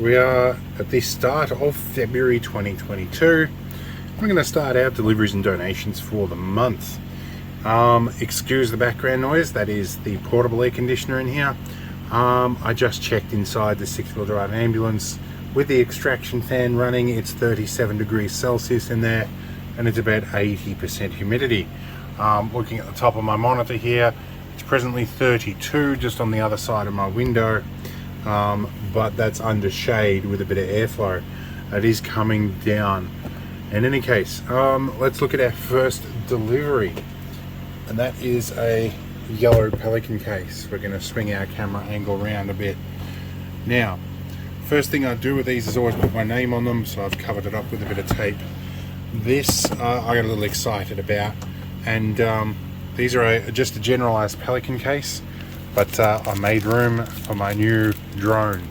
we are at the start of February 2022. We're going to start our deliveries and donations for the month. Excuse the background noise, that is the portable air conditioner in here. I just checked inside the 6-wheel drive ambulance with the extraction fan running. It's 37 degrees Celsius in there and it's about 80% humidity. Looking at the top of my monitor here, it's presently 32 just on the other side of my window, but that's under shade with a bit of airflow. It is coming down. In any case, let's look at our first delivery, and that is a yellow Pelican case. We're going to swing our camera angle around a bit. Now, first thing I do with these is always put my name on them, so I've covered it up with a bit of tape. This I got a little excited about, and these are just a generalized Pelican case, but I made room for my new drone,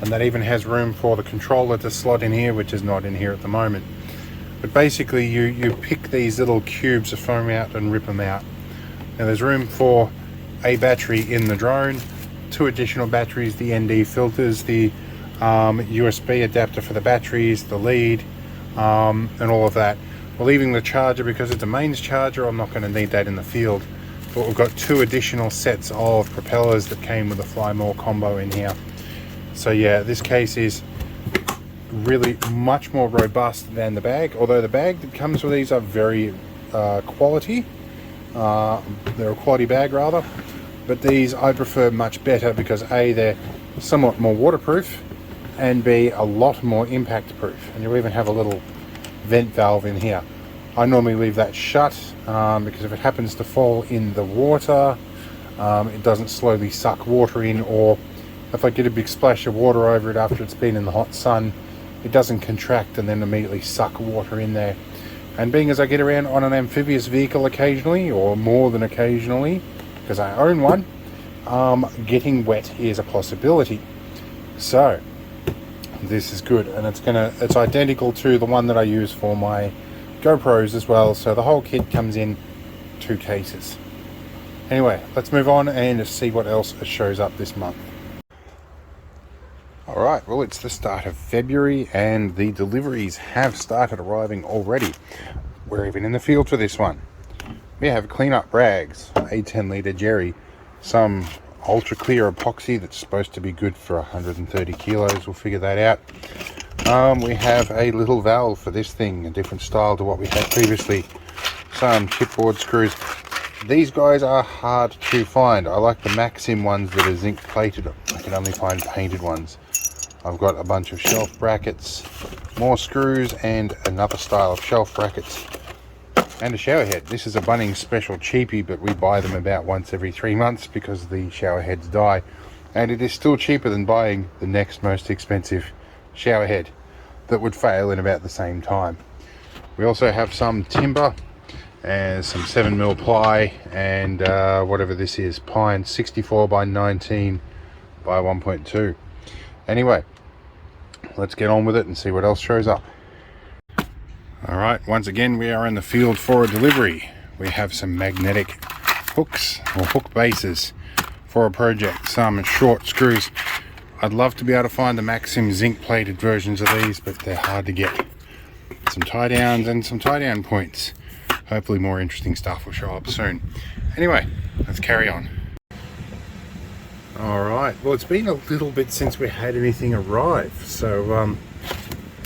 and that even has room for the controller to slot in here, which is not in here at the moment. But basically you pick these little cubes of foam out and rip them out. Now there's room for a battery in the drone, 2 additional batteries, the ND filters, the USB adapter for the batteries, the lead, and all of that. We're leaving the charger because it's a mains charger. I'm not going to need that in the field, but we've got 2 additional sets of propellers that came with the Fly More combo in here. So yeah, this case is really much more robust than the bag, although the bag that comes with these are very quality. They're a quality bag rather, but these I prefer much better because A, they're somewhat more waterproof, and B, a lot more impact proof. And you even have a little vent valve in here. I normally leave that shut because if it happens to fall in the water, it doesn't slowly suck water in, or if I get a big splash of water over it after it's been in the hot sun, it doesn't contract and then immediately suck water in there. And being as I get around on an amphibious vehicle occasionally, or more than occasionally, because I own one, getting wet is a possibility. So this is good, and it's identical to the one that I use for my GoPros as well. So the whole kit comes in 2 cases. Anyway, let's move on and see what else shows up this month. Alright, well, it's the start of February and the deliveries have started arriving already. We're even in the field for this one. We have cleanup rags, a 10-litre jerry, some ultra clear epoxy that's supposed to be good for 130 kilos, we'll figure that out. We have a little valve for this thing, a different style to what we had previously, some chipboard screws. These guys are hard to find. I like the Maxim ones that are zinc plated. I can only find painted ones. I've got a bunch of shelf brackets, more screws, and another style of shelf brackets, and a shower head. This is a Bunnings special cheapie, but we buy them about once every 3 months because the shower heads die, and it is still cheaper than buying the next most expensive shower head that would fail in about the same time. We also have some timber and some 7mm ply and whatever this is, pine, 64 by 19 by 1.2. Anyway, let's get on with it and see what else shows up. Alright, once again we are in the field for a delivery. We have some magnetic hooks or hook bases for a project, some short screws. I'd love to be able to find the Maxim zinc plated versions of these, but they're hard to get. Some tie downs and some tie down points. Hopefully more interesting stuff will show up soon. Anyway, let's carry on. Alright, well, it's been a little bit since we had anything arrive, so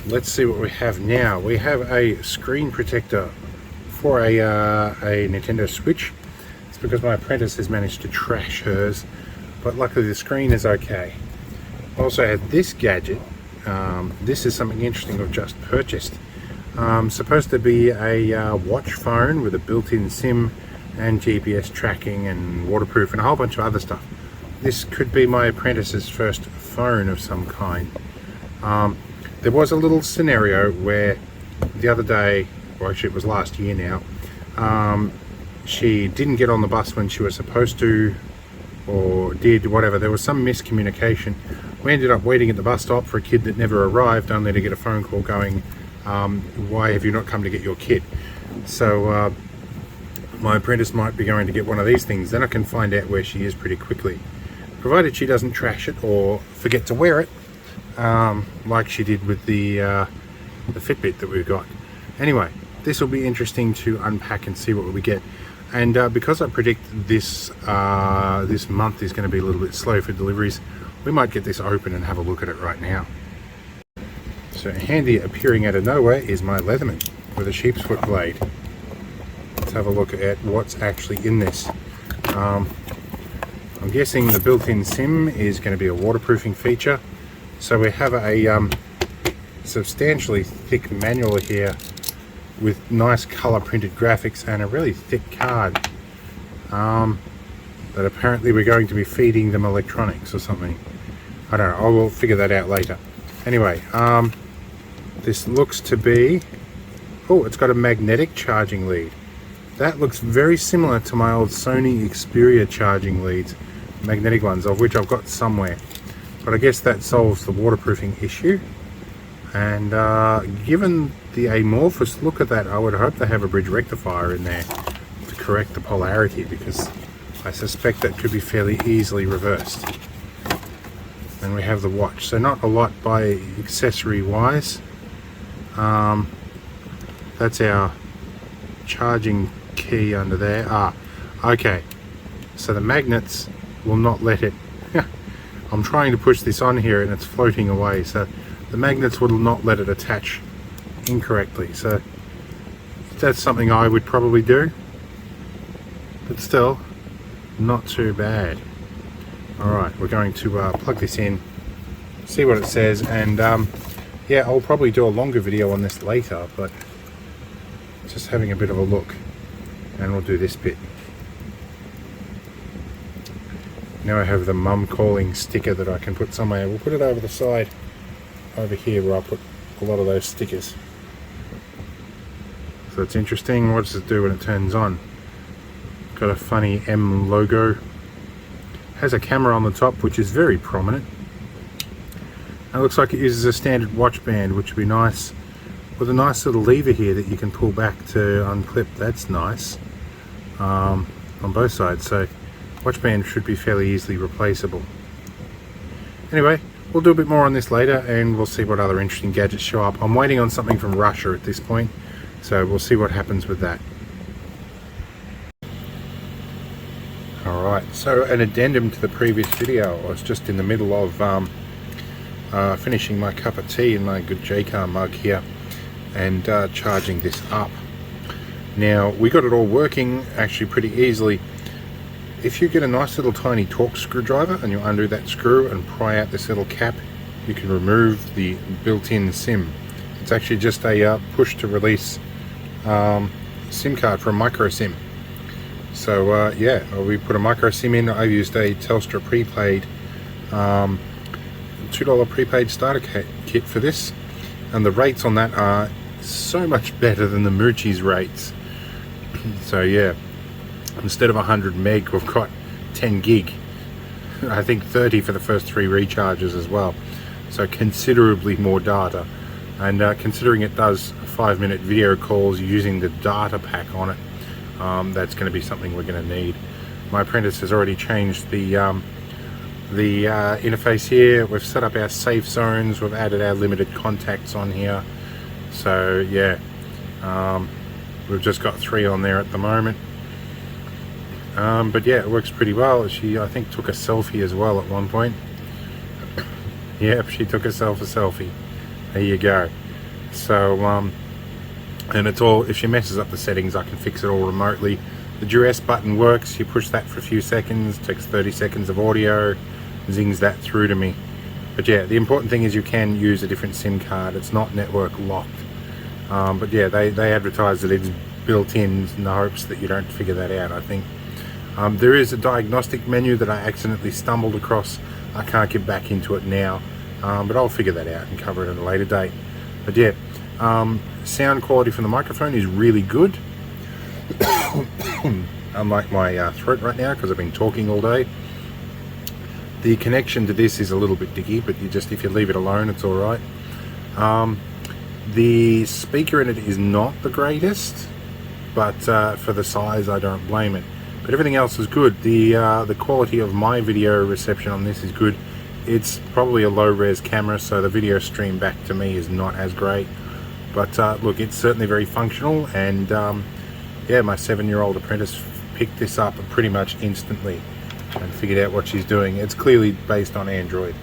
let's see what we have now. We have a screen protector for a Nintendo Switch. It's because my apprentice has managed to trash hers, but luckily the screen is okay. Also have this gadget. This is something interesting I've just purchased. Supposed to be a watch phone with a built-in SIM and GPS tracking and waterproof and a whole bunch of other stuff. This could be my apprentice's first phone of some kind. There was a little scenario where the other day, or actually it was last year now, she didn't get on the bus when she was supposed to, or did, whatever. There was some miscommunication. We ended up waiting at the bus stop for a kid that never arrived, only to get a phone call going, why have you not come to get your kit? So my apprentice might be going to get one of these things, then I can find out where she is pretty quickly. Provided she doesn't trash it or forget to wear it, like she did with the Fitbit that we've got. Anyway, this will be interesting to unpack and see what we get. And because I predict this this month is going to be a little bit slow for deliveries, we might get this open and have a look at it right now. So handy appearing out of nowhere is my Leatherman with a sheep's foot blade. Let's have a look at what's actually in this. I'm guessing the built-in SIM is going to be a waterproofing feature. So we have a substantially thick manual here with nice color printed graphics and a really thick card that apparently we're going to be feeding them electronics or something. I don't know, I will figure that out later. Anyway, this looks to be, oh, it's got a magnetic charging lead. That looks very similar to my old Sony Xperia charging leads, magnetic ones, of which I've got somewhere. But I guess that solves the waterproofing issue. And given the amorphous look of that, I would hope they have a bridge rectifier in there to correct the polarity, because I suspect that could be fairly easily reversed. And we have the watch, so not a lot by accessory wise. That's our charging key under there. Okay, so the magnets will not let it I'm trying to push this on here and it's floating away, so the magnets will not let it attach incorrectly. So that's something I would probably do, but still not too bad. Alright, we're going to plug this in, see what it says, and yeah, I'll probably do a longer video on this later, but just having a bit of a look, and we'll do this bit. Now I have the mum calling sticker that I can put somewhere. We'll put it over the side over here where I'll put a lot of those stickers. So it's interesting. What does it do when it turns on? Got a funny M logo. Has a camera on the top, which is very prominent. And it looks like it uses a standard watch band, which would be nice, with a nice little lever here that you can pull back to unclip. That's nice on both sides. So watch band should be fairly easily replaceable. Anyway, we'll do a bit more on this later and we'll see what other interesting gadgets show up. I'm waiting on something from Russia at this point, so we'll see what happens with that. Alright, so an addendum to the previous video. I was just in the middle of finishing my cup of tea in my good Jaycar mug here and charging this up. Now, we got it all working actually pretty easily. If you get a nice little tiny Torx screwdriver and you undo that screw and pry out this little cap, you can remove the built-in SIM. It's actually just a push to release SIM card for a micro SIM. So yeah, we put a micro SIM in. I've used a Telstra prepaid $2 prepaid starter kit for this, and the rates on that are so much better than the Muchi's rates. So yeah, instead of 100 meg, we've got 10 gig. I think 30 for the first 3 recharges as well. So considerably more data. And considering it does 5-minute video calls using the data pack on it, that's going to be something we're going to need. My apprentice has already changed the interface here. We've set up our safe zones. We've added our limited contacts on here. So yeah, we've just got 3 on there at the moment. But yeah, it works pretty well. She, I think, took a selfie as well at one point. Yep, she took herself a selfie. There you go. So, and it's all, if she messes up the settings, I can fix it all remotely. The duress button works. You push that for a few seconds, takes 30 seconds of audio, zings that through to me. But yeah, the important thing is you can use a different SIM card. It's not network locked. But yeah, they advertise that it's built in the hopes that you don't figure that out, I think. There is a diagnostic menu that I accidentally stumbled across. I can't get back into it now, but I'll figure that out and cover it at a later date. But yeah, sound quality from the microphone is really good. Unlike my throat right now, because I've been talking all day. The connection to this is a little bit dicky, but if you leave it alone, it's all right. The speaker in it is not the greatest, but for the size, I don't blame it. But everything else is good. The quality of my video reception on this is good. It's probably a low res camera, so the video stream back to me is not as great, but look, it's certainly very functional. And yeah, my 7-year-old apprentice picked this up pretty much instantly and figured out what she's doing. It's clearly based on Android.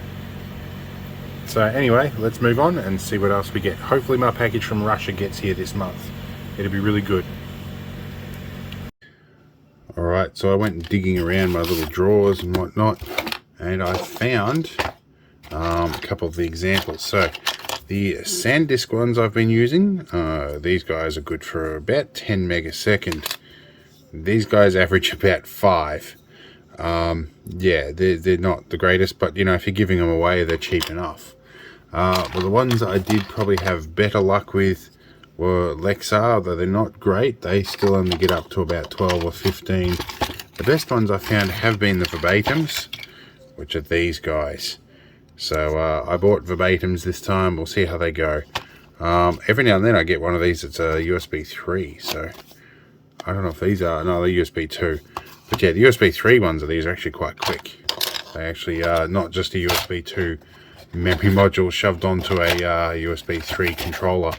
So anyway, let's move on and see what else we get. Hopefully my package from Russia gets here this month. It'll be really good. Alright, so I went digging around my little drawers and whatnot, and I found a couple of the examples. So the SanDisk ones I've been using, these guys are good for about 10 megasecond. These guys average about 5. Yeah, they're not the greatest, but you know, if you're giving them away, they're cheap enough. But the ones I did probably have better luck with were Lexar, though they're not great. They still only get up to about 12 or 15. The best ones I found have been the Verbatims, which are these guys. So I bought Verbatims this time. We'll see how they go. Every now and then I get one of these that's a USB 3, so I don't know if these are, no, they're USB 2. But yeah, the USB 3 ones of these are actually quite quick. They actually are not just a USB 2 memory module shoved onto a USB 3 controller.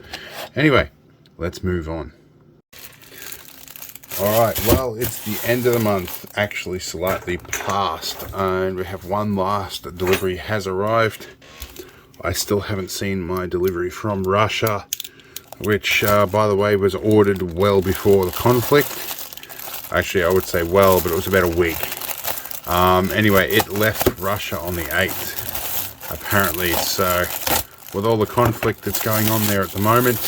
Anyway, let's move on. Alright, well, it's the end of the month, actually slightly past, and we have one last delivery has arrived. I still haven't seen my delivery from Russia, which, by the way, was ordered well before the conflict. Actually, I would say well, but it was about a week. Anyway, it left Russia on the 8th, apparently. So, with all the conflict that's going on there at the moment,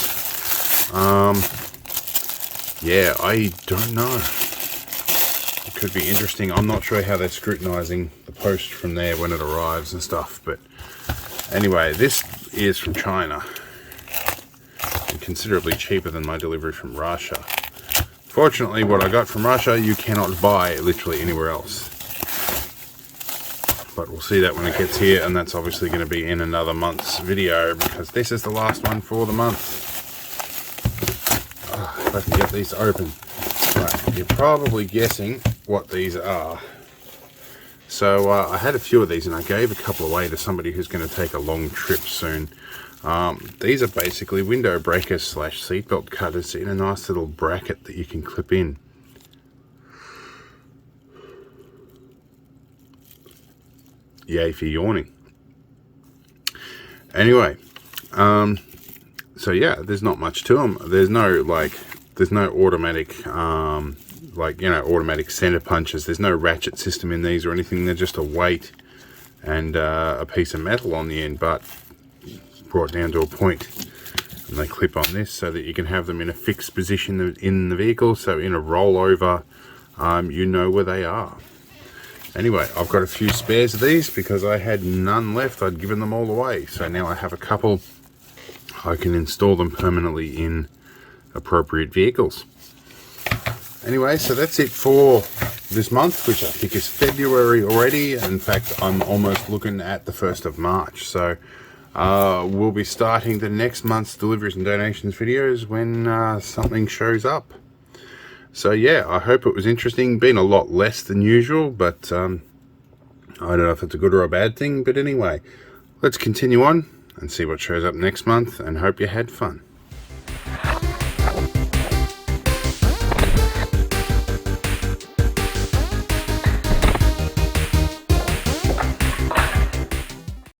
yeah, I don't know. It could be interesting. I'm not sure how they're scrutinizing the post from there when it arrives and stuff. But anyway, this is from China, and considerably cheaper than my delivery from Russia. Fortunately, what I got from Russia, you cannot buy literally anywhere else. But we'll see that when it gets here, and that's obviously going to be in another month's video, because this is the last one for the month. If I can get these open. Right, you're probably guessing what these are. So I had a few of these, and I gave a couple away to somebody who's going to take a long trip soon. These are basically window breakers / seatbelt cutters in a nice little bracket that you can clip in. Yay for yawning. Anyway, so yeah, there's not much to them. There's no automatic, automatic center punches. There's no ratchet system in these or anything. They're just a weight and a piece of metal on the end, but brought down to a point, and they clip on this so that you can have them in a fixed position in the vehicle. So in a rollover, you know where they are. Anyway, I've got a few spares of these because I had none left. I'd given them all away. So now I have a couple. I can install them permanently in appropriate vehicles. Anyway, so that's it for this month, which I think is February already. In fact, I'm almost looking at the 1st of March. So we'll be starting the next month's deliveries and donations videos when something shows up. So yeah, I hope it was interesting. Been a lot less than usual, but I don't know if it's a good or a bad thing. But anyway, let's continue on and see what shows up next month, and hope you had fun.